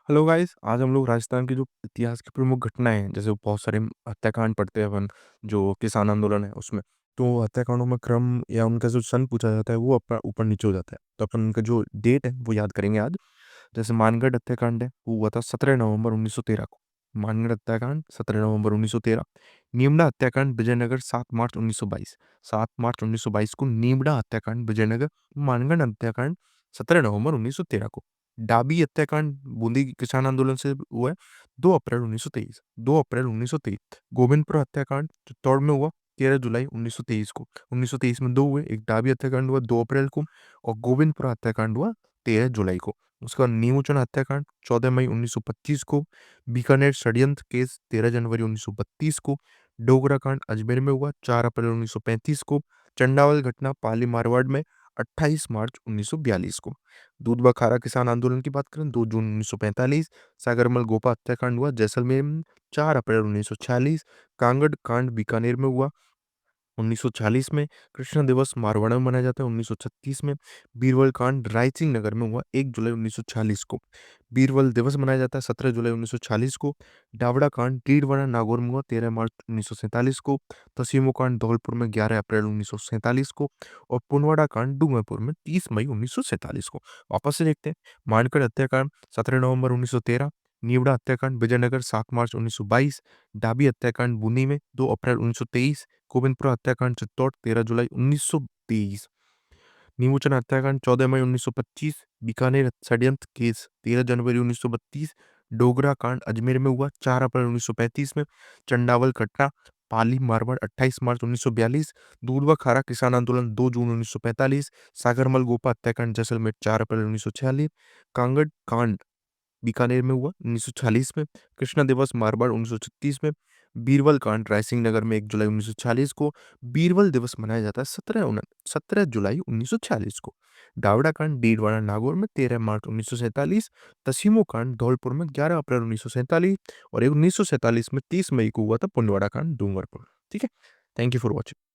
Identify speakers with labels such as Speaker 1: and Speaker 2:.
Speaker 1: Hello guys, आज हम लोग राजस्थान की जो इतिहास की प्रमुख घटनाएं हैं, जैसे बहुत सारे हत्याकांड पढ़ते हैं अपन, जो किसान आंदोलन है उसमें। तो हत्याकांडों में क्रम या उनका जो सन पूछा जाता है वो ऊपर ऊपर नीचे हो जाता है, तो अपन उनका जो डेट है वो याद करेंगे आज। जैसे मानगढ़ हत्याकांड है वो हुआ था 17 नवंबर 1913 को। मानगढ़ हत्याकांड 17 नवंबर 1913। नीमड़ा हत्याकांड विजयनगर 7 मार्च 1922। 7 मार्च 1922 को नीमड़ा हत्याकांड विजयनगर। मानगढ़ हत्याकांड 17 नवंबर 1913 को। डाबी हत्याकांड बूंदी किसान आंदोलन से हुआ है 2 अप्रैल 1923। 2 अप्रैल 1923। गोविंदपुर हत्याकांड चित्तौड़ में हुआ 13 जुलाई 1923 को। 1923 में दो हुए, एक डाबी हत्याकांड हुआ 2 अप्रैल को और गोविंदपुर हत्याकांड हुआ 13 जुलाई को। उसके बाद नीमूचन हत्याकांड 14 मई 1925 को। बीकानेर षड्यंत्र केस 13 जनवरी 1932 को। डोगरा कांड अजमेर में हुआ 4 अप्रैल 1935 को। चंडावल घटना पाली मारवाड़ में 28 मार्च 1942 को। दूधवा खारा किसान आंदोलन की बात करें 2 जून 1945। सागरमल गोपा हत्याकांड हुआ जैसलमेर में 4 अप्रैल 1946। कांगड़ कांड बीकानेर में हुआ 1946 में। कृष्ण दिवस मारवाड़ में मनाया जाता है 1936 में। बीरबल कांड रायसिंह नगर में हुआ 1 जुलाई 1946 को। बीरबल दिवस मनाया जाता है 17 जुलाई 1946 को। डावड़ा कांड डीडवाना नागौर में हुआ 13 मार्च 1947 को। तसीमो कांड धौलपुर में 11 अप्रैल 1947 को। और पुनवाड़ा कांड डूंगरपुर में 30 मई 1947 को। वापस से देखते हैं। मानगढ़ हत्याकांड 17 नवंबर 1913। नीवड़ा हत्याकांड विजयनगर 7 मार्च 1922। डाबी हत्याकांड बूंदी में 2 अप्रैल 1923। गोविंदपुरा हत्याकांड चित्तौड़ 13 जुलाई 1923। नीमूचन हत्याकांड 14 मई 1925। बीकानेर षड्यंत्र केस 13 जनवरी 1932। डोगरा कांड अजमेर में हुआ 4 अप्रैल 1935 में। चंडावल घटना पाली मारवाड़ 28 मार्च 1942। दूधवा खारा किसान आंदोलन 2 जून 1945। सागरमल गोपा हत्याकांड जैसलमेर 4 अप्रैल 1946। कांगड़ कांड बीकानेर में हुआ 1946 में। कृष्णा दिवस मारवाड़ 1936 में। बीरबल कांड रायसिंह नगर में 1 जुलाई 1946 को। बीरबल दिवस मनाया जाता है 17 जुलाई 1946 को। डावड़ा कांड डीडवाना नागौर में 13 मार्च 1947। तसीमो कांड धौलपुर में 11 अप्रैल 1947। और 1947 में 30 मई को हुआ था पुंडवाड़ा कांड डूंगरपुर। ठीक है। Thank you for watching.